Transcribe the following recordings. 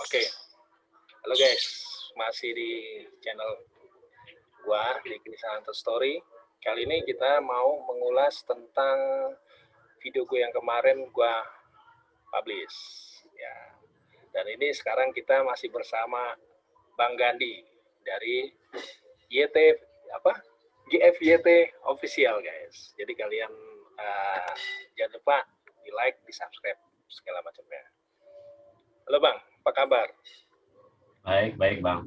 Oke, halo guys, masih di channel gua di Kisah Hunter Story. Kali ini kita mau mengulas tentang video gue yang kemarin gua publish. Ya, dan ini sekarang kita masih bersama Bang Gandhi dari YT GFYT Official guys. Jadi kalian jangan lupa di like, di subscribe segala macamnya. Halo Bang, apa kabar? Baik Bang.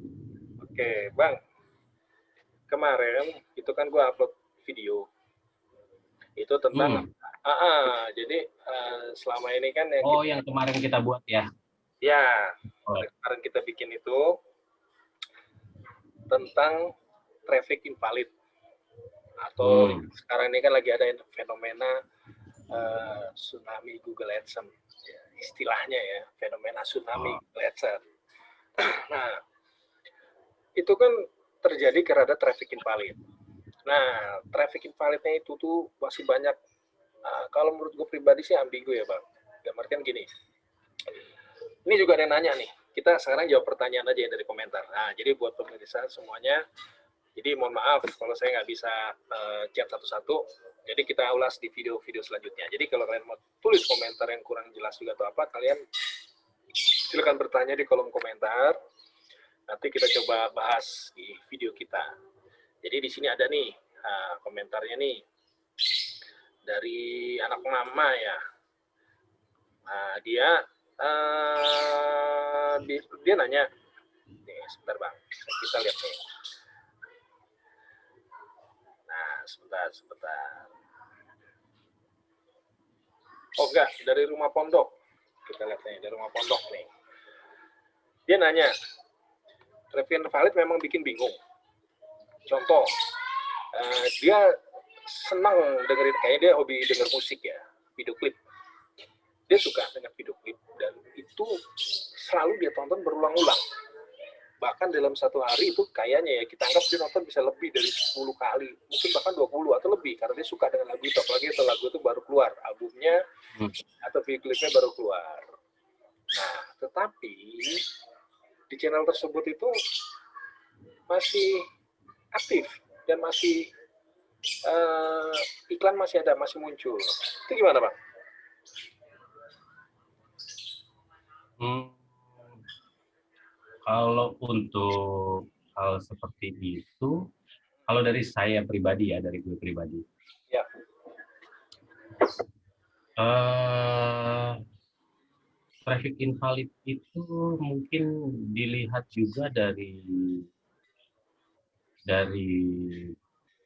Oke Bang, kemarin itu kan gue upload video itu tentang jadi selama ini kan yang kemarin kita buat ya kemarin kita bikin itu tentang traffic invalid atau sekarang ini kan lagi ada fenomena tsunami Google AdSense ya, istilahnya ya, fenomena tsunami Google AdSense. Nah, itu kan terjadi karena ada traffic invalid. Nah, traffic invalidnya itu tuh masih banyak. Kalau menurut gue pribadi sih ambigu ya Bang. Dalam artian gini, ini juga ada yang nanya nih. Kita sekarang jawab pertanyaan aja yang dari komentar. Nah, jadi buat pemirsa semuanya, jadi mohon maaf kalau saya nggak bisa chat satu-satu. Jadi kita ulas di video-video selanjutnya. Jadi kalau kalian mau tulis komentar yang kurang jelas juga atau apa, kalian silakan bertanya di kolom komentar. Nanti kita coba bahas di video kita. Jadi di sini ada nih komentarnya nih dari anak mama ya. Nah, dia nanya, nih sebentar Bang, kita lihat nih. Nah, sebentar. Oh enggak, dari rumah pondok. Kita lihat nih, dari rumah pondok nih. Dia nanya, traffic invalid memang bikin bingung. Contoh, dia senang dengerin, kayaknya dia hobi denger musik ya, video klip. Dia suka dengan video klip dan itu selalu dia tonton berulang-ulang. Bahkan dalam satu hari itu kayaknya ya kita anggap dia nonton bisa lebih dari 10 kali, mungkin bahkan 20 atau lebih karena dia suka dengan lagu itu, apalagi itu lagu itu baru keluar, albumnya atau video klipnya baru keluar. Nah, tetapi di channel tersebut itu masih aktif dan masih iklan masih ada, masih muncul. Itu gimana Bang? Kalau untuk hal seperti itu, kalau dari saya pribadi ya, dari gue pribadi, ya. Traffic invalid itu mungkin dilihat juga dari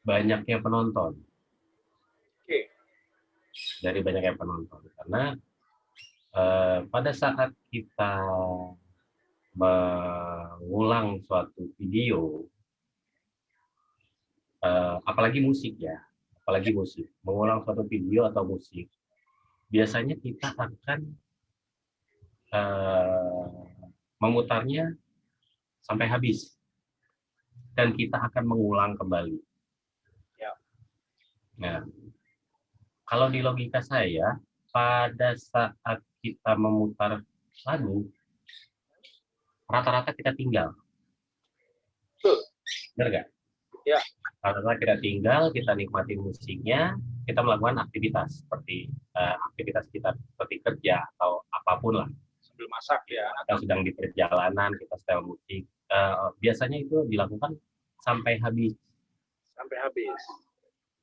banyaknya penonton. Dari banyaknya penonton, karena pada saat kita mengulang suatu video, apalagi musik ya, mengulang suatu video atau musik, biasanya kita akan memutarnya sampai habis dan kita akan mengulang kembali. Nah, kalau di logika saya, pada saat kita memutar lagu, rata-rata kita tinggal. Benar nggak? Ya. Rata-rata kita tinggal, kita nikmati musiknya, kita melakukan aktivitas seperti aktivitas kita seperti kerja atau apapun lah. Sambil masak ya. Kita sedang di perjalanan, kita setel musik. Biasanya itu dilakukan sampai habis. Sampai habis.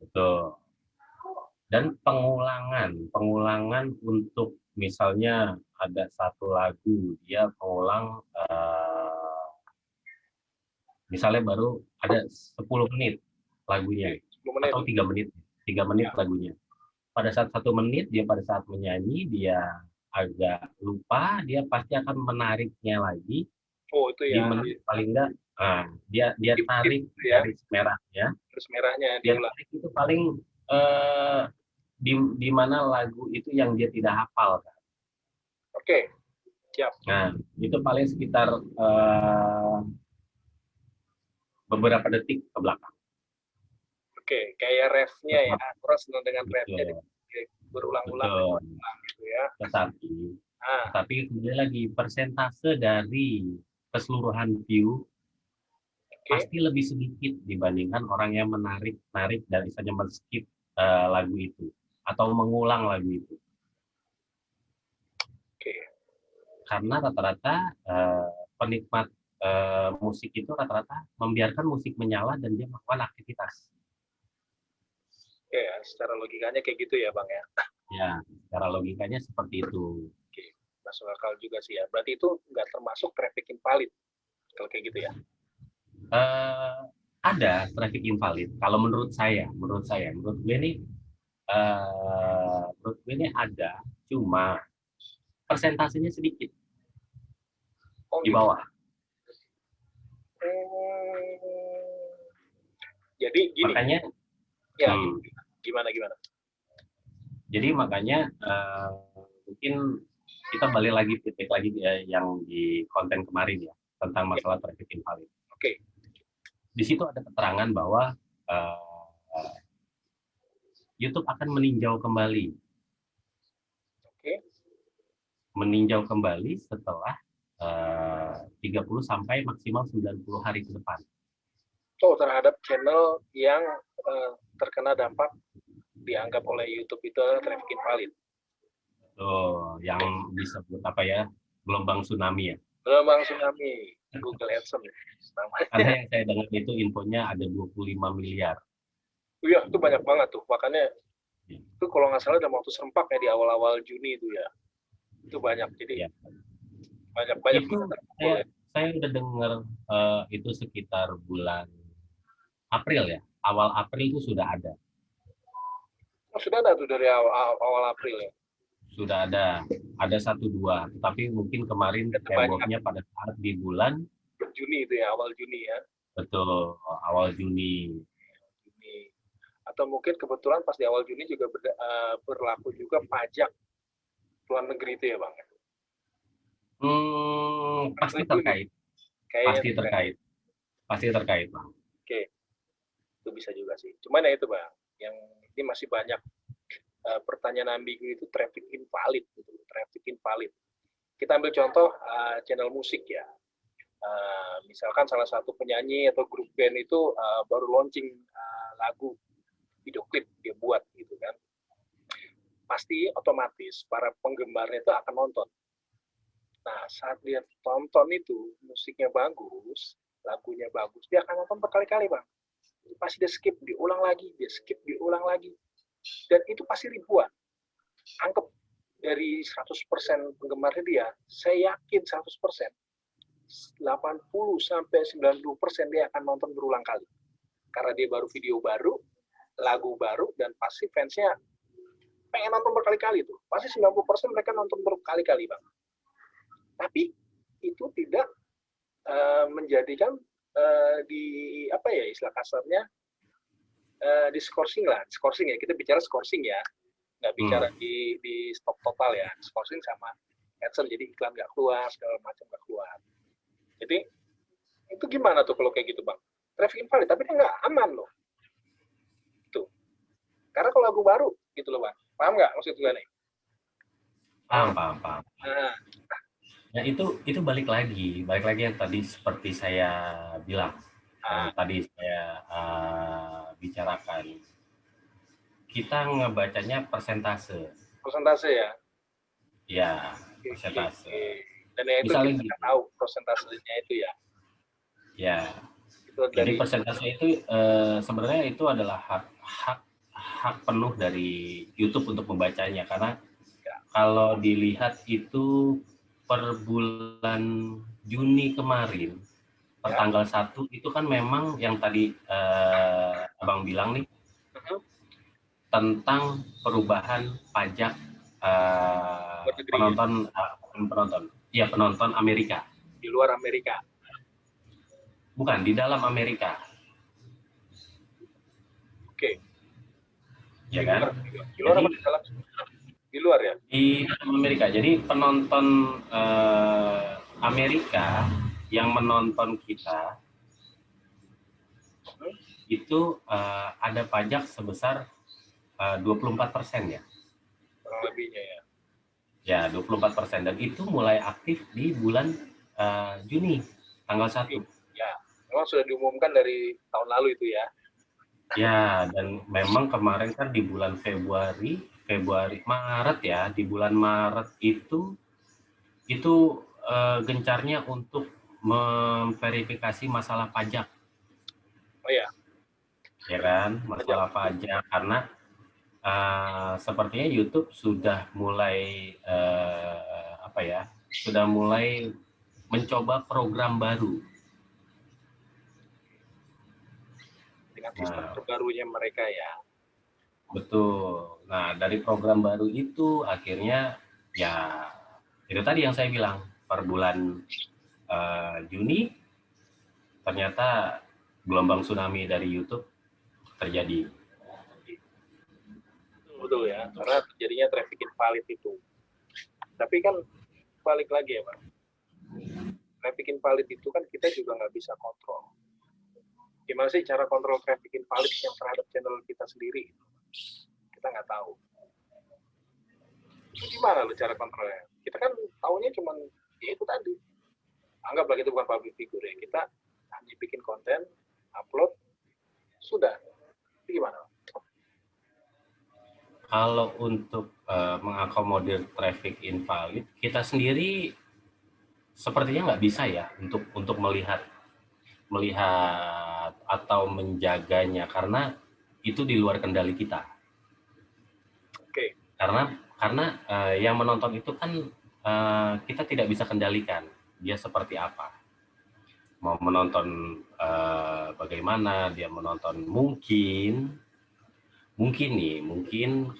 Betul. Dan pengulangan untuk misalnya ada satu lagu dia pengulang misalnya baru ada 10 menit lagunya 10 menit. atau 3 menit lagunya. Pada saat 1 menit dia pada saat menyanyi dia agak lupa, dia pasti akan menariknya lagi. Oh itu ya. Di menit paling enggak dia tarik garis merahnya. Garis merahnya dia tarik itu paling di mana lagu itu yang dia tidak hafal kan. Oke. Siap. Nah, itu paling sekitar beberapa detik ke belakang. Oke, kayak refnya ya, terus dengan refnya berulang-ulang gitu ya. Tapi kemudian lagi persentase dari keseluruhan view pasti lebih sedikit dibandingkan orang yang menarik dan misalnya men-skip lagu itu atau mengulang lagu itu. Karena rata-rata penikmat musik itu rata-rata membiarkan musik menyala dan dia melakukan aktivitas. Oke, secara logikanya kayak gitu ya Bang ya? Ya, secara logikanya seperti itu. Oke, masuk akal juga sih ya. Berarti itu nggak termasuk traffic invalid kalau kayak gitu ya? Ada traffic invalid. Kalau menurut gue ini ada, cuma persentasenya sedikit di Gitu. bawah. Jadi gini. Makanya, ya gimana? Jadi makanya mungkin kita balik lagi titik lagi yang di konten kemarin ya tentang masalah traffic invalid. Oke. Di situ ada keterangan bahwa YouTube akan meninjau kembali. Meninjau kembali setelah 30 sampai maksimal 90 hari ke depan. Terhadap channel yang terkena dampak dianggap oleh YouTube itu traffic invalid. Yang disebut apa ya? Gelombang tsunami ya. Gelombang tsunami, Google AdSense. Karena yang saya dengar itu infonya ada 25 miliar. Iya, itu banyak banget tuh. Makanya itu kalau nggak salah dalam waktu serempak ya di awal-awal Juni itu ya. Itu banyak. Jadi banyak. Itu saya udah dengar itu sekitar bulan April ya. Awal April itu sudah ada. Sudah ada tuh dari awal April ya. Sudah ada 1-2, tapi mungkin kemarin hebohnya pada saat di bulan Juni itu ya, awal Juni ya. Betul, awal Juni. Atau mungkin kebetulan pas di awal Juni juga berlaku juga pajak luar negeri itu ya Bang? Pasti terkait. Pasti terkait Bang. Oke, itu bisa juga sih. Cuman ya itu Bang, yang ini masih banyak pertanyaan ambigu itu traffic invalid. Kita ambil contoh channel musik ya. Misalkan salah satu penyanyi atau grup band itu baru launching lagu, video klip dia buat gitu kan, pasti otomatis para penggemarnya itu akan nonton. Nah saat dia tonton itu musiknya bagus, lagunya bagus, dia akan nonton berkali-kali Bang. Pasti dia skip, diulang lagi, dan itu pasti ribuan. Anggap dari 100% penggemarnya dia, saya yakin 100%, 80-90% dia akan nonton berulang kali. Karena dia baru video baru, lagu baru, dan pasti fansnya pengen nonton berkali-kali tuh. Pasti 90% mereka nonton berkali-kali Bang. Tapi itu tidak menjadikan di apa ya istilah kasarnya di scoring ya, kita bicara scoring ya, nggak bicara di stop total ya, scoring sama AdSense, jadi iklan nggak keluar, segala macam nggak keluar. Jadi itu gimana tuh kalau kayak gitu Bang? Traffic invalid, tapi dia nggak aman loh. Tuh. Karena kalau lagu baru gitu loh Bang, paham nggak maksud gue nih? Paham. Nah. Ya itu balik lagi yang tadi seperti saya bilang, yang tadi saya bicarakan. Kita ngebacanya persentase ya? Ya, persentase. Dan yang itu misalnya kita tahu persentasenya itu ya? Ya. Jadi persentase itu sebenarnya itu adalah hak penuh dari YouTube untuk membacanya, karena kalau dilihat itu per bulan Juni kemarin, per tanggal 1 itu kan memang yang tadi Abang bilang nih, tentang perubahan pajak penonton Amerika. Di luar Amerika? Bukan, di dalam Amerika. Oke. Ya kan? Di luar apa di dalam? Di luar ya? Di Amerika. Jadi penonton Amerika yang menonton kita itu ada pajak sebesar 24% ya. Kurang lebihnya ya. Ya, 24%, dan itu mulai aktif di bulan Juni, tanggal 1. Ya, memang sudah diumumkan dari tahun lalu itu ya. Ya, dan memang kemarin kan di bulan Maret ya, di bulan Maret itu gencarnya untuk memverifikasi masalah pajak, Oh ya, ya kan, pajak. masalah pajak, karena sepertinya YouTube sudah mulai apa ya, sudah mulai mencoba program baru. Dengan sistem Nah, terbarunya mereka ya. betul. Nah, dari program baru itu akhirnya ya itu tadi yang saya bilang, per bulan Juni ternyata gelombang tsunami dari YouTube terjadi. Betul ya, karena terjadinya traffic invalid itu. Tapi kan balik lagi ya Pak, traffic invalid itu kan kita juga nggak bisa kontrol. Gimana sih cara kontrol traffic invalid yang terhadap channel kita sendiri? Kita nggak tahu. Itu gimana loh cara kontrolnya? Kita kan tahunya cuma ya itu tadi. Anggaplah itu bukan public figure ya. Kita hanya bikin konten, upload, sudah. Itu gimana? Kalau untuk mengakomodir traffic invalid, kita sendiri sepertinya nggak bisa ya untuk melihat atau menjaganya, karena itu di luar kendali kita. Oke. Karena yang menonton itu kan kita tidak bisa kendalikan dia seperti apa. Mau menonton bagaimana dia menonton, mungkin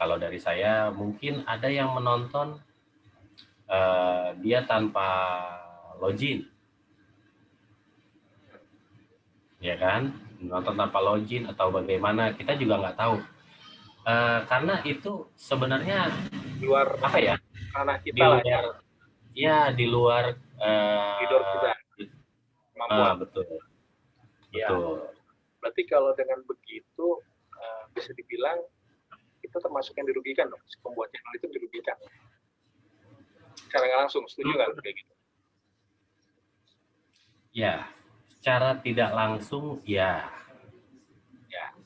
kalau dari saya mungkin ada yang menonton dia tanpa login, ya kan, menonton tanpa login atau bagaimana, kita juga nggak tahu. Karena itu sebenarnya Di luar apa ya, ranah di kita lah ya. luar ya di luar Koridor kita, kemampuan. betul Ya, betul. berarti kalau dengan begitu bisa dibilang kita termasuk yang dirugikan dong. Si pembuat channel itu dirugikan. Secara nggak langsung, setuju nggak kayak gitu? Ya, secara tidak langsung ya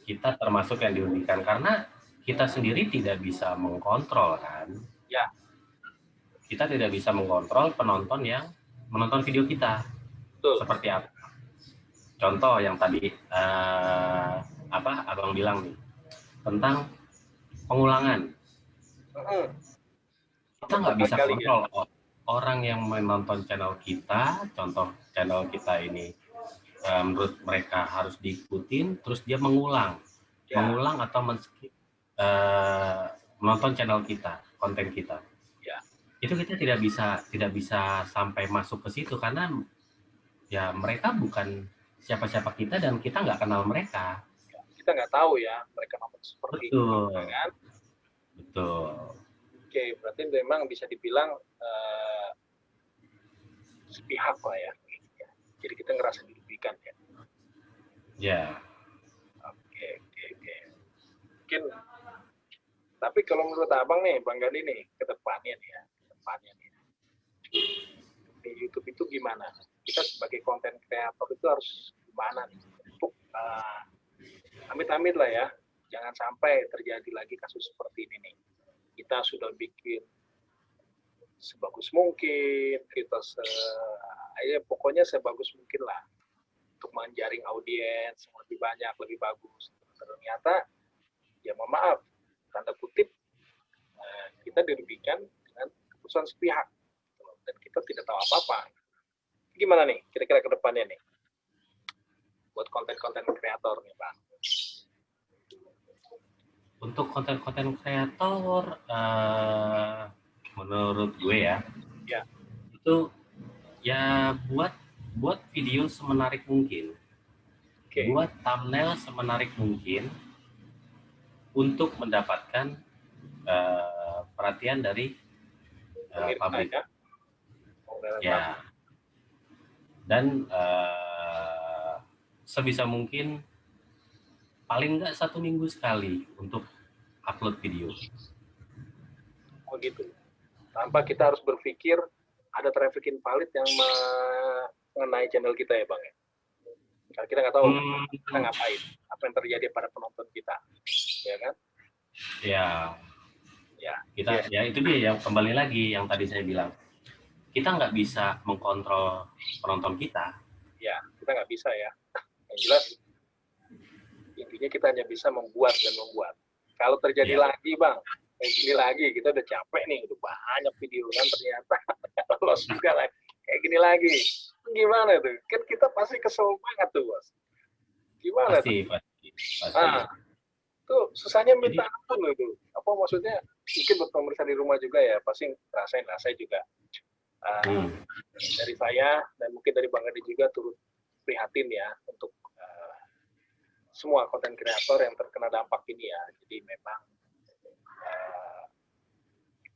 kita termasuk yang dirugikan, karena kita sendiri tidak bisa mengkontrol kan. Ya. Kita tidak bisa mengkontrol penonton yang menonton video kita. Betul. Seperti apa? Contoh yang tadi abang bilang nih tentang pengulangan. Kita nggak bisa kontrol ya. Orang yang menonton channel kita, contoh channel kita ini menurut mereka harus diikutin, terus dia mengulang atau men-skip menonton channel kita, konten kita. Ya. Itu kita tidak bisa sampai masuk ke situ, karena ya mereka bukan siapa-siapa kita dan kita nggak kenal mereka. Kita nggak tahu ya mereka nonton seperti itu, kan? Betul. Oke, berarti memang bisa dibilang sepihak lah ya. Jadi kita ngerasa dirugikan ya. Ya. Oke. Mungkin, tapi kalau menurut abang nih, Bang Gani nih, ke depannya nih, di YouTube itu gimana? Kita sebagai konten kreator itu harus gimana nih untuk amit-amit lah ya, jangan sampai terjadi lagi kasus seperti ini nih. Kita sudah bikin sebagus mungkin, kita pokoknya sebagus mungkin lah untuk menjaring audiens yang lebih banyak, lebih bagus. Ternyata ya mohon maaf, tanda kutip kita dirugikan dengan keputusan sepihak dan kita tidak tahu apa-apa. Gimana nih kira-kira ke depannya nih buat konten-konten kreator nih Bang? Untuk konten-konten kreator menurut gue ya itu ya buat video semenarik mungkin, buat thumbnail semenarik mungkin untuk mendapatkan perhatian dari publik ya, dan sebisa mungkin paling nggak 1 minggu sekali untuk upload video. Oh gitu. tanpa kita harus berpikir ada traffic invalid yang mengenai channel kita ya Bang ya. Karena kita nggak tahu kita ngapain, apa yang terjadi pada penonton kita, ya kan? Ya, ya itu dia yang kembali lagi yang tadi saya bilang, kita nggak bisa mengkontrol penonton kita. Ya, kita nggak bisa ya. Yang jelas intinya kita hanya bisa membuat dan membuat. Kalau terjadi lagi Bang, kayak gini lagi, kita udah capek nih, udah banyak video kan ternyata lolos juga lah, kayak gini lagi. Gimana tuh? Kan kita pasti kesel banget tuh Bos. Gimana pasti. Tuh susahnya minta ampun itu. Apa maksudnya? Mungkin buat pemirsa di rumah juga ya, pasti rasain juga. Dari saya dan mungkin dari Bang Adi juga turut prihatin ya untuk semua konten kreator yang terkena dampak ini ya. Jadi memang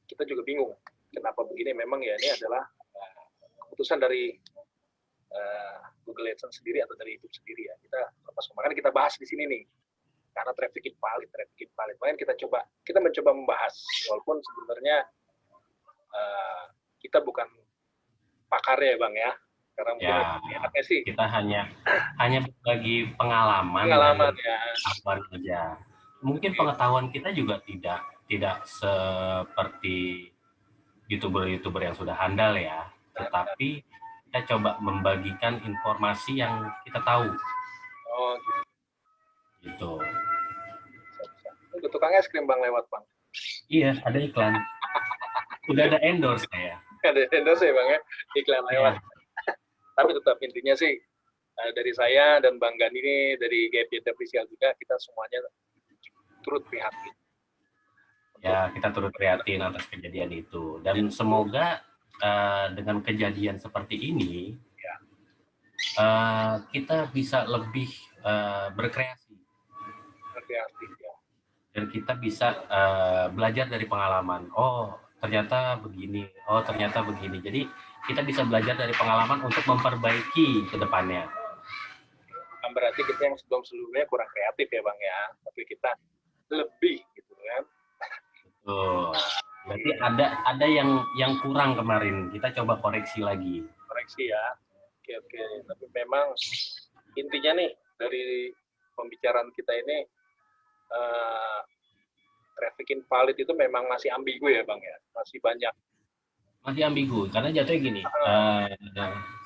kita juga bingung kenapa begini. Memang ya ini adalah keputusan dari Google AdSense sendiri atau dari YouTube sendiri ya. Makanya kita bahas di sini nih. Karena traffic invalid. Makanya kita mencoba membahas, walaupun sebenarnya kita bukan pakarnya ya Bang ya. Karena mungkin enaknya sih kita hanya berbagi pengalaman ya. Aja. Mungkin pengetahuan kita juga tidak seperti YouTuber yang sudah handal ya, tetapi kita coba membagikan informasi yang kita tahu. Oh, gitu. Itu tukang es krim Bang lewat Bang. Iya, ada iklan. Udah ada endorse ya. Ada endorse ya Bang ya, iklan lewat. Tapi tetap intinya sih dari saya dan Bang Gani ini dari Gadget Official juga, kita semuanya turut prihatin. Ya, kita turut prihatin atas kejadian itu. Dan semoga dengan kejadian seperti ini, kita bisa lebih berkreasi. Dan kita bisa belajar dari pengalaman. Oh, ternyata begini. Jadi, kita bisa belajar dari pengalaman untuk memperbaiki ke depannya. Berarti kita yang sebelumnya kurang kreatif ya Bang ya, tapi kita lebih gitu kan. Berarti ada yang kurang kemarin, kita coba koreksi lagi. Koreksi ya. Oke. Tapi memang intinya nih dari pembicaraan kita ini traffic invalid itu memang masih ambigu ya Bang ya, masih banyak. Masih ambigu, karena jatuhnya gini,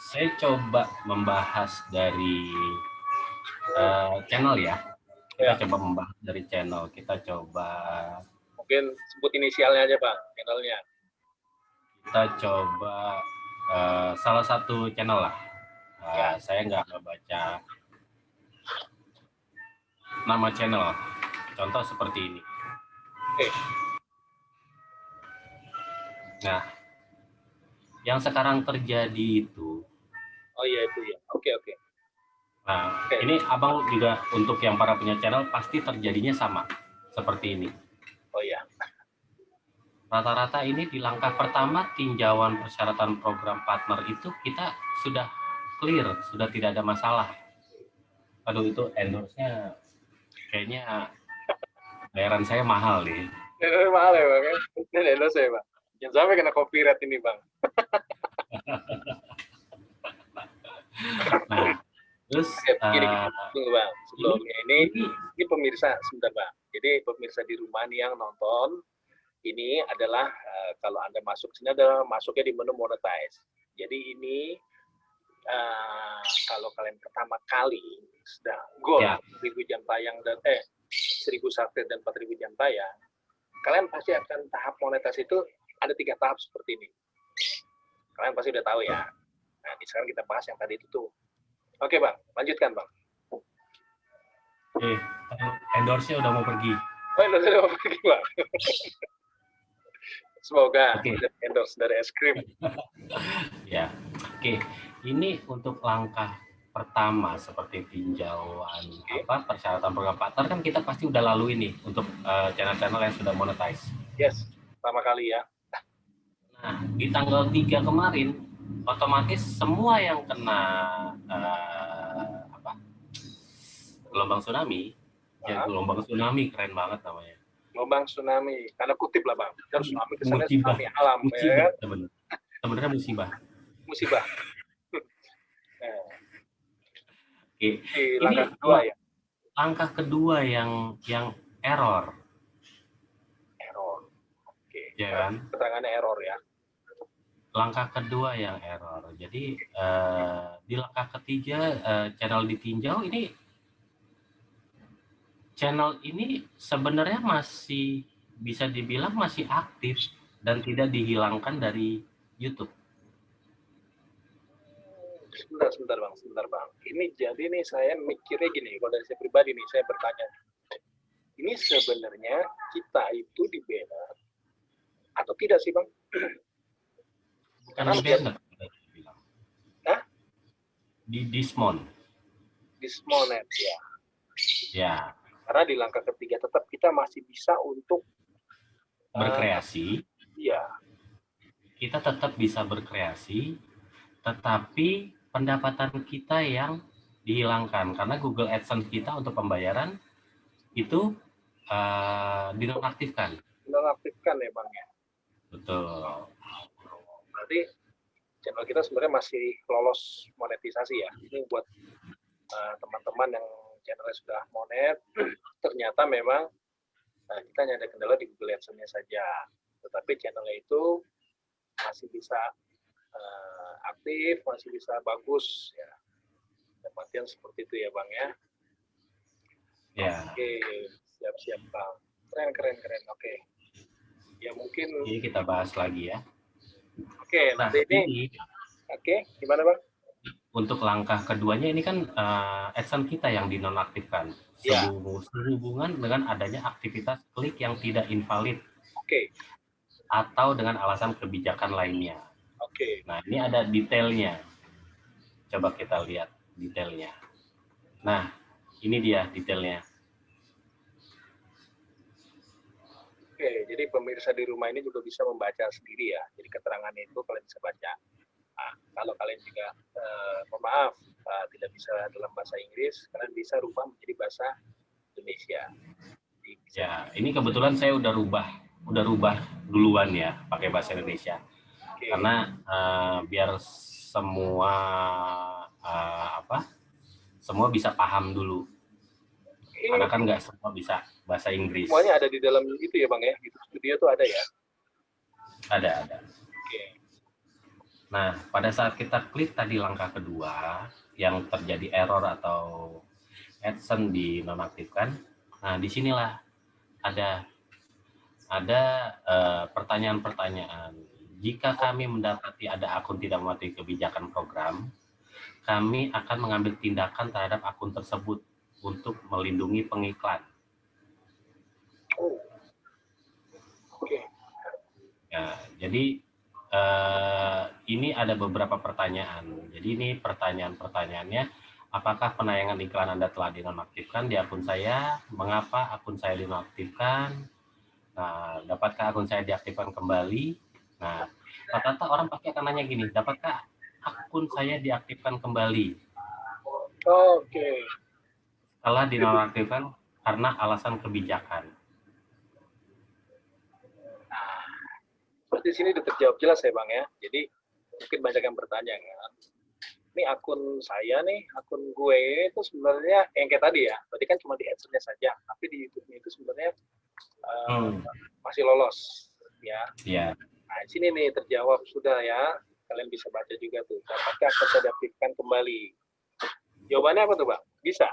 saya coba membahas dari channel ya. Kita coba membahas dari channel, kita coba... Mungkin sebut inisialnya aja Bang, channelnya. Kita coba salah satu channel lah. Saya nggak baca nama channel. Contoh seperti ini. Nah, yang sekarang terjadi itu. Oh iya itu ya. Oke. Nah, ini Abang juga untuk yang para punya channel pasti terjadinya sama seperti ini. Oh iya. Rata-rata ini di langkah pertama tinjauan persyaratan program partner itu kita sudah clear, sudah tidak ada masalah. Aduh, itu endorse-nya kayaknya bayaran saya mahal nih. Mahal ya Bang, ini endorse ya Bang. Jangan sampai kena copyright ini Bang. Nah, terus tunggu Bang, sebelumnya ini pemirsa sebentar Bang. Jadi pemirsa di rumah nih yang nonton, ini adalah kalau Anda masuk sini adalah masuknya di menu monetize. Jadi ini kalau kalian pertama kali sudah goal 1000 jam tayang dan 1000 subscribe dan 4000 jam tayang, kalian pasti akan tahap monetize itu ada 3 tahap seperti ini. Kalian pasti udah tahu ya. Nah, sekarang kita bahas yang tadi itu tuh. Oke Bang, lanjutkan Bang. Endorse-nya udah mau pergi. Oh, endorse udah mau pergi Bang. Semoga endorse dari es krim. Ya, oke. Ini untuk langkah pertama seperti tinjauan persyaratan program partner kan kita pasti udah lalui nih untuk channel-channel yang sudah monetize. Yes, pertama kali ya. Nah, di tanggal 3 kemarin otomatis semua yang kena gelombang tsunami, gelombang tsunami keren banget namanya. gelombang tsunami, karena kutip lah bang, kan tsunami kesannya Musibah. tsunami alam, Musibah, ya kan? sebenarnya musibah. Musibah. Nah, Oke. di Ini langkah kedua ya. Langkah kedua yang error, Oke, ya kan? keterangannya error ya. Langkah kedua yang error. Jadi di langkah ketiga channel ditinjau ini, channel ini sebenarnya masih bisa dibilang masih aktif dan tidak dihilangkan dari YouTube. Sebentar bang. Ini jadi nih saya mikirnya gini, kalau dari saya pribadi nih saya bertanya, ini sebenarnya kita itu dibela atau tidak sih bang? Karena di Hah? Di dismon ya. Ya. Karena di langkah ketiga tetap kita masih bisa untuk berkreasi. Iya. Kita tetap bisa berkreasi, tetapi pendapatan kita yang dihilangkan karena Google AdSense kita untuk pembayaran itu dinonaktifkan. Dinonaktifkan ya bang ya. Betul. Berarti channel kita sebenarnya masih lolos monetisasi ya. Ini buat teman-teman yang channelnya sudah monet, ternyata memang kita hanya ada kendala di Google AdSense-nya saja. Tetapi channelnya itu masih bisa aktif, masih bisa bagus ya. Dapatkan seperti itu ya bang ya. Ya. Oke, siap bang. Keren. Oke. Ya mungkin. Ini kita bahas lagi ya. Oke, nah, nanti ini. Oke, gimana bang? Untuk langkah keduanya ini kan AdSense kita yang dinonaktifkan. Ya. Sehubungan dengan adanya aktivitas klik yang tidak invalid. Oke. Atau dengan alasan kebijakan lainnya. Oke. Nah, ini ada detailnya. Coba kita lihat detailnya. Nah, ini dia detailnya. Oke, jadi pemirsa di rumah ini juga bisa membaca sendiri ya. Jadi keterangannya itu kalian bisa baca. Nah, kalau kalian juga, mohon maaf, tidak bisa dalam bahasa Inggris, kalian bisa rubah menjadi bahasa Indonesia. Ya, ini kebetulan saya udah rubah duluan ya, pakai bahasa Indonesia. Okay. Karena biar semua semua bisa paham dulu. Karena kan nggak semua bisa bahasa Inggris. Semuanya ada di dalam itu ya bang ya, YouTube Studio tuh ada ya? Ada. Okay. Nah, pada saat kita klik tadi langkah kedua, yang terjadi error atau AdSense dinonaktifkan, nah disinilah ada pertanyaan-pertanyaan. Jika kami mendapati ada akun tidak mematuhi kebijakan program, kami akan mengambil tindakan terhadap akun tersebut untuk melindungi pengiklan. Oh. Oke. Ya, jadi ini ada beberapa pertanyaan. Jadi ini pertanyaannya, apakah penayangan iklan Anda telah dinonaktifkan di akun saya? Mengapa akun saya dinonaktifkan? Nah, dapatkah akun saya diaktifkan kembali? Nah, rata-rata orang pasti akan nanya gini, dapatkah akun saya diaktifkan kembali? Oke. Setelah dinonaktifkan karena alasan kebijakan. Nah, seperti sini sudah terjawab jelas ya bang ya. Jadi mungkin banyak yang bertanya kan. Ini akun saya nih, akun gue itu sebenarnya yang kayak tadi ya. Tadi kan cuma di AdSense-nya saja, tapi di YouTube-nya itu sebenarnya masih lolos ya. Yeah. Nah, di sini nih terjawab sudah ya. Kalian bisa baca juga tuh. Apakah akan diaktifkan kembali? Jawabannya apa tuh bang? Bisa.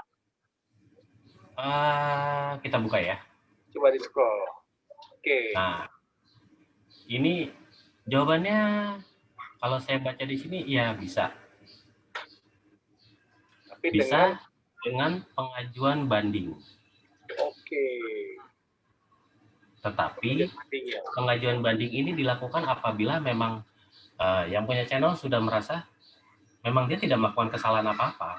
Kita buka ya. Coba di scroll. Oke. Nah, ini jawabannya kalau saya baca di sini ya bisa. Tapi bisa dengan pengajuan banding. Oke. Tetapi pengajuan banding ini dilakukan apabila memang yang punya channel sudah merasa memang dia tidak melakukan kesalahan apa-apa.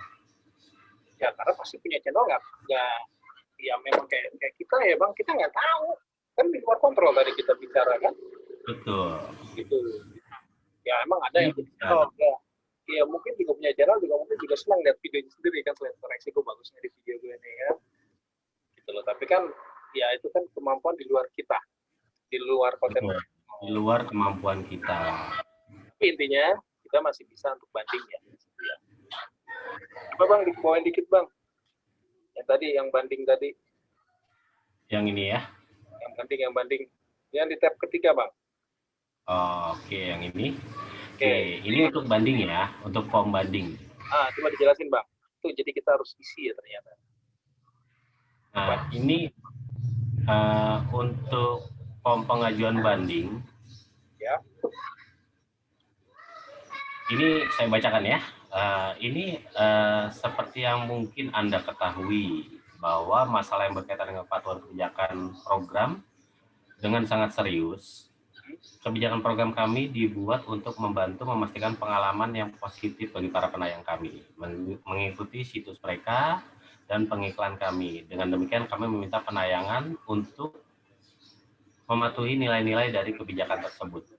Ya karena pasti punya channel nggak ya memang kayak kita ya bang, kita nggak tahu kan di luar kontrol tadi kita bicara kan. Betul. Gitu. Ya emang ada yang punya channel ya mungkin juga punya channel mungkin juga senang lihat videonya sendiri kan, selain koreksi gue bagusnya di video gue nih ya. Gitu loh. Tapi kan ya itu kan kemampuan di luar kita, di luar konten. Di luar kemampuan kita. Tapi intinya kita masih bisa untuk banding ya. Coba Bang dibawain dikit Bang. Yang banding tadi. Yang ini ya. Yang banding. Yang di tab ketiga Bang. Oke, yang ini. Oke, ini untuk banding ya, untuk form banding. Coba dijelasin Bang. Itu jadi kita harus isi ya ternyata. Nah, ini untuk form pengajuan banding. Ya. Ini saya bacakan ya. Ini seperti yang mungkin Anda ketahui bahwa masalah yang berkaitan dengan kepatuhan kebijakan program dengan sangat serius. Kebijakan program kami dibuat untuk membantu memastikan pengalaman yang positif bagi para penayang kami, mengikuti situs mereka dan pengiklan kami. Dengan demikian kami meminta penayangan untuk mematuhi nilai-nilai dari kebijakan tersebut.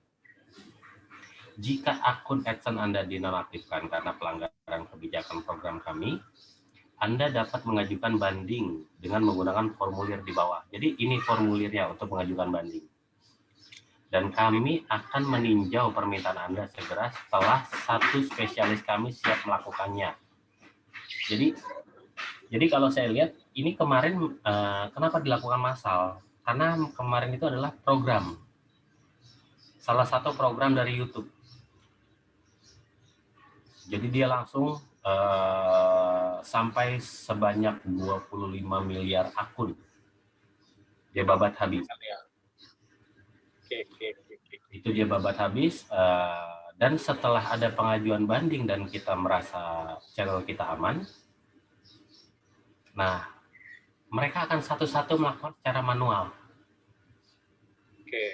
Jika akun AdSense Anda dinonaktifkan karena pelanggaran kebijakan program kami, Anda dapat mengajukan banding dengan menggunakan formulir di bawah. Jadi ini formulirnya untuk mengajukan banding. Dan kami akan meninjau permintaan Anda segera setelah satu spesialis kami siap melakukannya. Jadi kalau saya lihat, ini kemarin kenapa dilakukan massal? Karena kemarin itu adalah program. Salah satu program dari YouTube. Jadi dia langsung sampai sebanyak 25 miliar akun. Dia babat habis. Itu dia babat habis. Dan setelah ada pengajuan banding dan kita merasa channel kita aman, nah mereka akan satu-satu melakukan secara manual.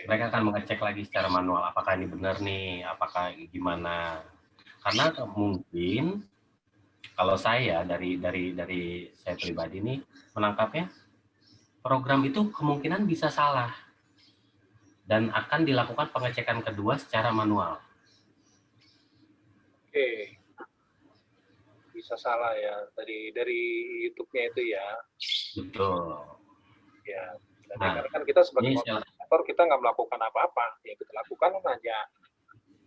Mereka akan mengecek lagi secara manual, apakah ini benar nih, apakah gimana. Karena mungkin kalau saya dari saya pribadi nih menangkapnya, program itu kemungkinan bisa salah dan akan dilakukan pengecekan kedua secara manual. Oke, bisa salah ya dari YouTube-nya itu ya. Betul. Ya, karena kan kita sebagai moderator kita nggak melakukan apa-apa, yang kita lakukan hanya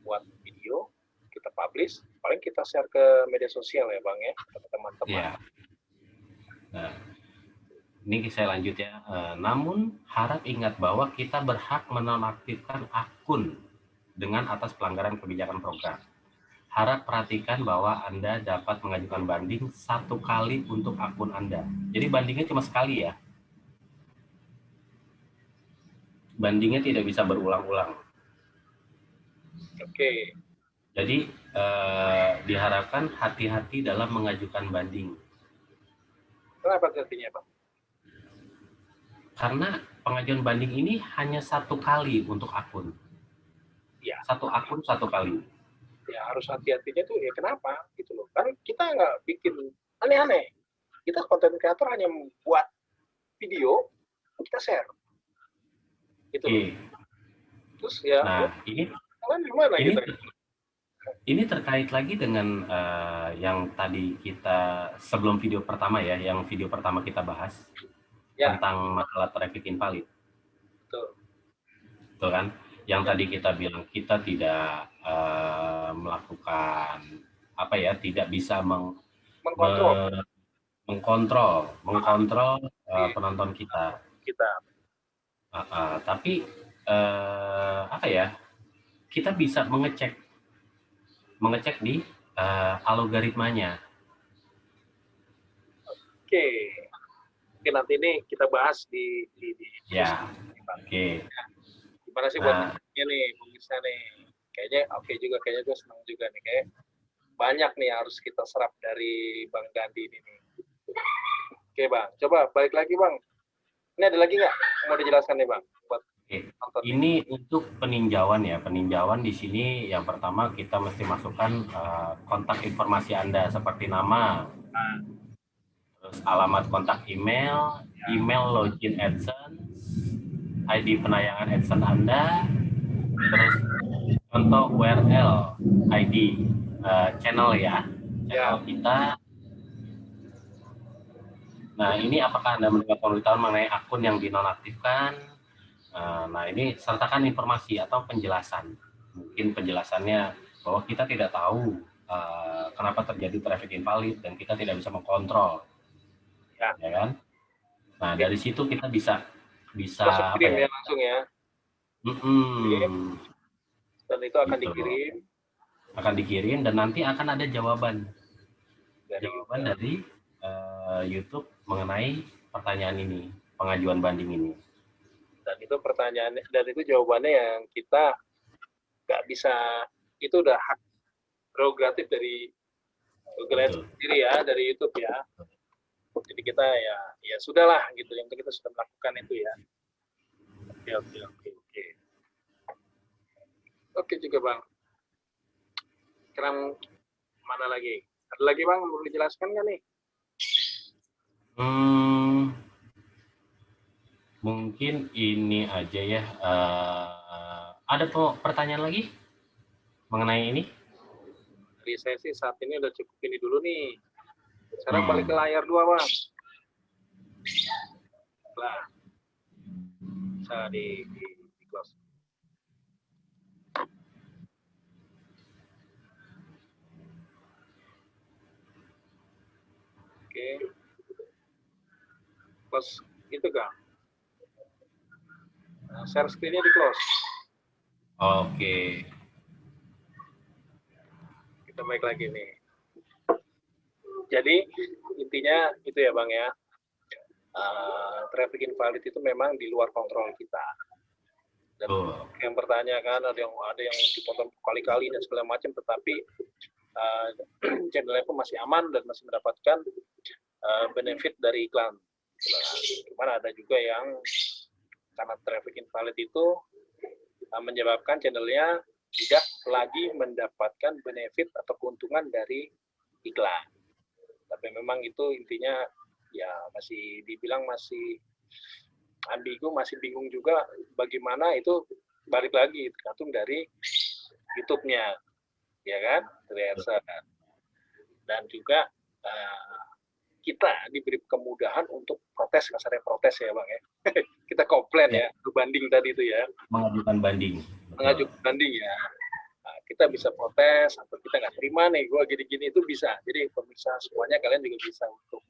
buat video, kita publish, paling kita share ke media sosial ya Bang ya, ke teman-teman. Ya. Nah, ini saya lanjut ya. Namun harap ingat bahwa kita berhak menonaktifkan akun dengan atas pelanggaran kebijakan program. Harap perhatikan bahwa Anda dapat mengajukan banding 1 kali untuk akun Anda. Jadi bandingnya cuma sekali ya. Bandingnya tidak bisa berulang-ulang. Oke. Jadi diharapkan hati-hati dalam mengajukan banding. Kenapa artinya Pak? Karena pengajuan banding ini hanya 1 kali untuk akun. Ya. 1 akun 1 kali. Ya harus hati-hatinya tuh ya kenapa gitu loh. Kan kita nggak bikin aneh-aneh. Kita konten kreator hanya membuat video, kita share. Gitu loh. Terus ya. Nah ini gimana gitu? Ini terkait lagi dengan yang tadi kita sebelum video pertama ya, yang video pertama kita bahas ya, tentang masalah traffic invalid. Betul kan? Yang tadi kita bilang kita tidak melakukan apa ya, tidak bisa mengkontrol penonton kita. Tapi apa ya? Kita bisa mengecek di algoritmanya. Oke. Oke, nanti ini kita bahas di ya. Oke. Gimana sih buat nih pemirsa nih? Kayaknya oke juga, kayaknya gue senang juga nih, kayak banyak nih harus kita serap dari Bang Dandi ini nih. Oke Bang, coba balik lagi Bang. Ini ada lagi nggak mau dijelaskan nih Bang? Buat ini untuk peninjauan ya, peninjauan di sini yang pertama kita mesti masukkan kontak informasi Anda seperti nama, terus alamat kontak email, email login AdSense, ID penayangan AdSense Anda, terus contoh URL, ID channel ya, channel kita, Nah, ini apakah Anda mendapat pemberitahuan mengenai akun yang dinonaktifkan? Nah, ini sertakan informasi atau penjelasan. Mungkin penjelasannya bahwa kita tidak tahu kenapa terjadi traffic invalid dan kita tidak bisa mengkontrol, ya kan? Nah, dari situ kita bisa apa kirim ya? ya langsung ya. Dan itu akan gitu. dikirim. Akan dikirim dan nanti akan ada jawaban Dari dari YouTube mengenai pertanyaan ini, pengajuan banding ini. Dan itu pertanyaannya, dan itu jawabannya yang kita nggak bisa, itu udah hak prerogatif dari Google Ads sendiri ya, dari YouTube ya. Jadi kita ya sudahlah gitu, yang kita sudah melakukan itu ya. Oke juga Bang. Sekarang mana lagi? Ada lagi Bang, perlu dijelaskan nggak nih? Mungkin ini aja ya. Ada pertanyaan lagi mengenai ini? Dari saya sih saat ini udah cukup ini dulu nih. Sekarang balik ke layar 2 Bang. Nah, bisa di close. Oke. Close itu Kang. Nah, share screen-nya di close. Oke. Kita balik lagi nih. Jadi intinya itu ya Bang ya. Traffic invalid itu memang di luar kontrol kita. Dan yang bertanya kan ada yang dipotong kali-kali dan segala macam, tetapi channelnya pun masih aman dan masih mendapatkan benefit dari iklan. Cuman ada juga yang karena traffic invalid itu menyebabkan channelnya tidak lagi mendapatkan benefit atau keuntungan dari iklan. Tapi memang itu intinya ya masih dibilang masih ambigu, masih bingung juga bagaimana itu, balik lagi tergantung dari YouTube-nya, ya kan, dari AdSense. Dan juga kita diberi kemudahan untuk protes, kasarnya protes ya Bang ya. Kita komplain ya, banding tadi itu ya. Mengajukan banding. Mengajukan banding ya. Nah, kita bisa protes atau kita nggak terima nih, gue gini-gini, itu bisa. Jadi pemirsa semuanya kalian juga bisa untuk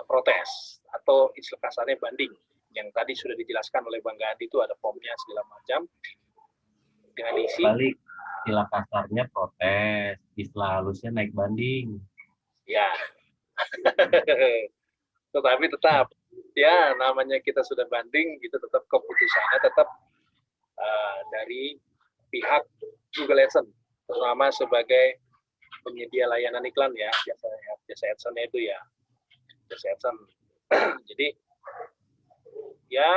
protes atau istilah kasarnya banding. Yang tadi sudah dijelaskan oleh Bang Gandhi, itu ada formnya segala macam. Dengan isi. Balik istilah kasarnya protes, istilah halusnya naik banding. Ya. Tetapi tetap ya namanya kita sudah banding, gitu, tetap keputusannya tetap dari pihak Google AdSense, terutama sebagai penyedia layanan iklan ya, jasa AdSense itu ya, jasa AdSense. Jadi ya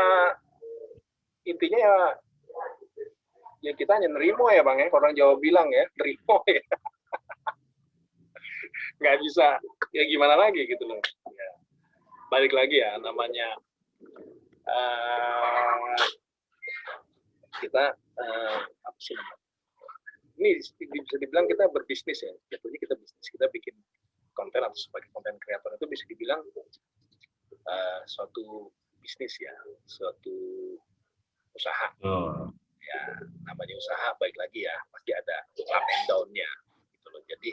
intinya ya kita hanya nerimo ya Bang ya, orang Jawa bilang ya, nerimo ya. Nggak bisa, ya gimana lagi gitu loh. Ya. Balik lagi ya, namanya kita apa sih namanya? Ini bisa dibilang kita berbisnis ya, jatuhnya kita bisnis, kita bikin konten atau sebagai konten kreator itu bisa dibilang suatu bisnis ya, suatu usaha. Ya, namanya usaha, baik lagi ya, pasti ada up and down-nya gitu loh. Jadi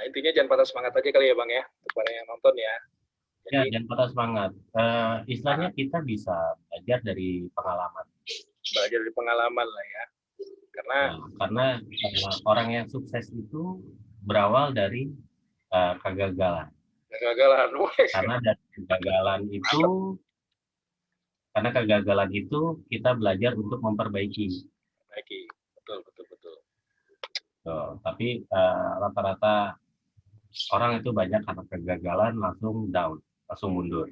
intinya jangan patah semangat aja kali ya Bang ya, kepada yang nonton ya. Jadi, ya, jangan patah semangat. Istilahnya kita bisa belajar dari pengalaman. Belajar dari pengalaman lah ya. Karena orang yang sukses itu berawal dari kegagalan. Karena dari kegagalan itu kita belajar untuk memperbaiki. Betul. Tapi rata-rata orang itu banyak karena kegagalan langsung down, langsung mundur.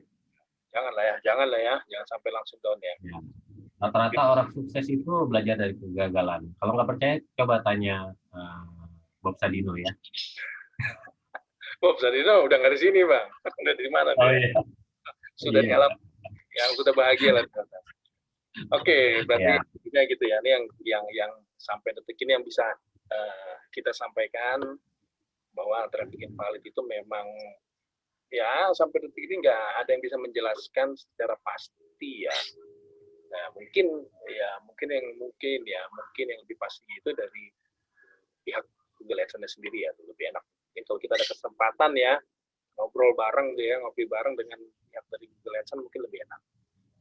Jangan sampai langsung down ya. Rata-rata orang sukses itu belajar dari kegagalan. Kalau nggak percaya, coba tanya Bob Sadino ya. Bob Sadino udah nggak di sini Bang, udah di mana? Iya. Sudah di alam yang sudah bahagia lah. Oke, berarti gitu ya. Ini yang sampai detik ini yang bisa kita sampaikan, bahwa traffic invalid itu memang Ya, sampai detik ini nggak ada yang bisa menjelaskan secara pasti ya. Nah, mungkin yang lebih pasti itu dari pihak Google AdSense sendiri ya, lebih enak. Mungkin kalau kita ada kesempatan ya ngobrol bareng dia, ngopi bareng dengan pihak dari Google AdSense mungkin lebih enak.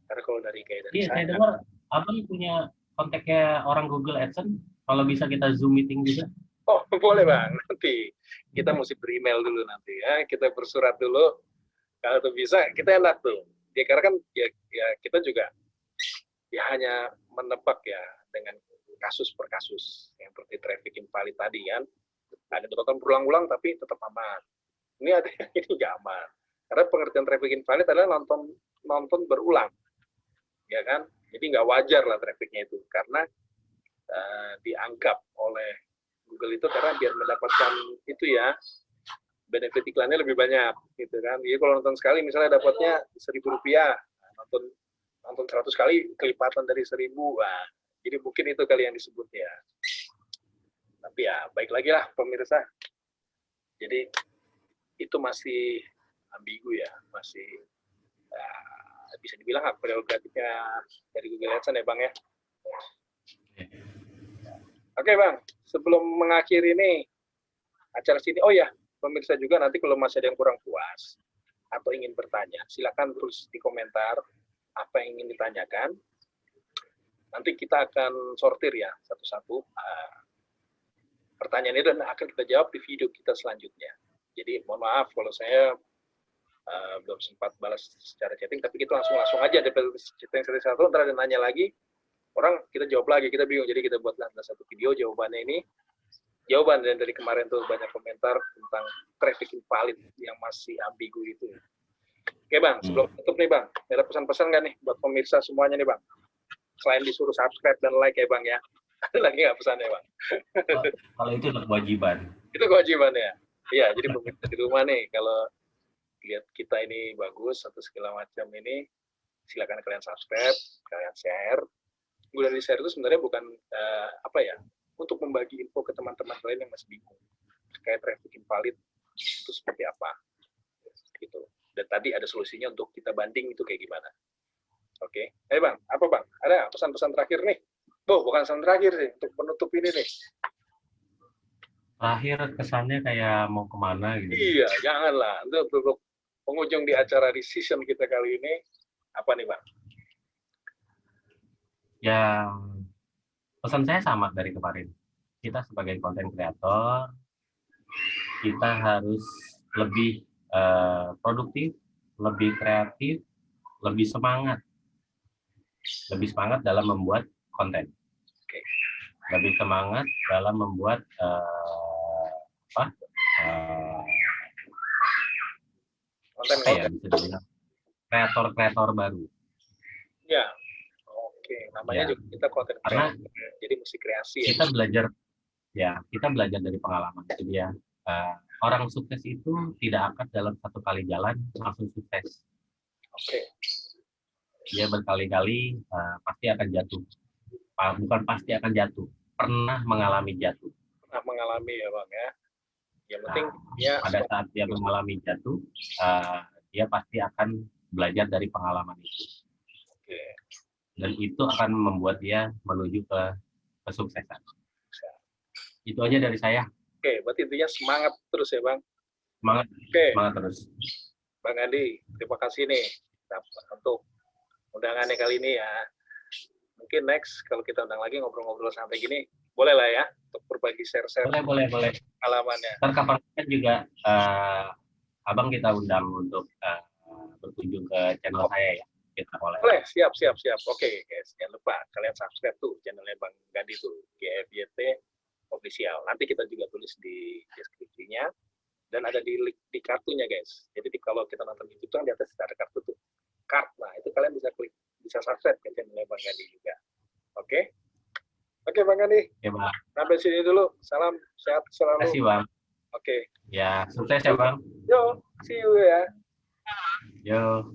Karena kalau dari Iya, saya saya, dengar Abang punya kontaknya orang Google AdSense. Kalau bisa kita Zoom meeting juga. oh boleh Bang, nanti kita mesti ber-email dulu nanti ya, kita bersurat dulu. Kalau itu bisa, kita enak tuh. Ya karena kan ya kita juga ya hanya menebak ya dengan kasus per kasus yang seperti traffic invalid tadi kan. Ada ditonton berulang-ulang tapi tetap aman. Ini ada yang ini nggak aman. Karena pengertian traffic invalid adalah nonton berulang, ya kan? Jadi nggak wajar lah trafficnya itu karena dianggap oleh Google itu karena biar mendapatkan itu ya benefit iklannya lebih banyak gitu kan. Jadi kalau nonton sekali misalnya dapatnya Rp1.000, nonton 100 kali kelipatan dari 1.000. Nah, jadi mungkin itu kali yang disebut ya. Tapi ya baik lagi lah pemirsa. Jadi itu masih ambigu ya, masih bisa dibilang hak prerogatifnya dari Google AdSense ya Bang ya. Oke Bang, sebelum mengakhiri ini acara sini, oh ya pemirsa juga nanti kalau masih ada yang kurang puas atau ingin bertanya, silakan tulis di komentar apa yang ingin ditanyakan. Nanti kita akan sortir ya satu-satu pertanyaan itu dan akan kita jawab di video kita selanjutnya. Jadi mohon maaf kalau saya belum sempat balas secara chatting, tapi kita langsung aja dari chatting satu, ntar ada nanya lagi, orang kita jawab lagi, kita bingung, jadi kita buatlah satu video jawabannya ini. Jawaban dan dari kemarin tuh banyak komentar tentang traffic invalid yang masih ambigu itu. Oke Bang, sebelum tutup nih Bang, ada pesan-pesan nggak nih buat pemirsa semuanya nih Bang? Selain disuruh subscribe dan like ya Bang ya. Ada lagi nggak pesannya Bang? Kalau itu kewajiban. Itu kewajiban ya? Iya, jadi pemirsa di rumah nih, kalau lihat kita ini bagus atau segala macam ini, silakan kalian subscribe, kalian share. Gue dari share itu sebenarnya bukan untuk membagi info ke teman-teman lain yang masih bingung terkait traffic invalid itu seperti apa, gitu. Dan tadi ada solusinya untuk kita banding itu kayak gimana. Oke, Bang, apa Bang? Ada pesan-pesan terakhir nih? Bukan pesan terakhir sih, untuk menutup ini nih. Terakhir kesannya kayak mau kemana gitu. Iya, janganlah. Untuk pengunjung di acara decision kita kali ini, apa nih Bang? Ya, pesan saya sama dari kemarin. Kita sebagai konten kreator, kita harus lebih produktif, lebih kreatif, lebih semangat dalam membuat konten. Lebih semangat dalam membuat konten kreator baru. Ya, oke. Namanya juga kita konten kreator, jadi mesti kreasi. Kita belajar dari pengalaman. Jadi ya, orang sukses itu tidak akan dalam satu kali jalan langsung sukses. Oke. Dia berkali-kali pasti akan jatuh. Bukan pasti akan jatuh, pernah mengalami jatuh. Pernah mengalami ya Bang ya. Yang penting pada saat dia mengalami jatuh, dia pasti akan belajar dari pengalaman itu. Oke. Dan itu akan membuat dia menuju ke kesuksesan. Itu aja dari saya. Oke, berarti intinya semangat terus ya Bang. Semangat. Oke. Semangat terus. Bang Andi, terima kasih nih untuk undangannya kali ini ya. Mungkin next kalau kita undang lagi ngobrol-ngobrol sampai gini, boleh lah ya untuk berbagi share-share. Boleh. Pengalamannya. Ntar kapan juga Abang kita undang untuk berkunjung ke channel saya ya. Kita boleh, siap. Oke, guys, jangan lupa kalian subscribe tuh channelnya Bang Gadi tuh, GFYT Official. Nanti kita juga tulis di deskripsinya dan ada di link di kartunya guys. Jadi kalau kita nonton di YouTube kan di atas ada kartu tuh, nah itu kalian bisa klik, bisa subscribe ke channelnya Bang Gadi juga. Oke Bang Gadi. Ya Bang. Sampai sini dulu. Salam sehat selalu. Terima kasih Bang. Oke. Ya, sukses ya Bang. Yo, see you ya. Yo.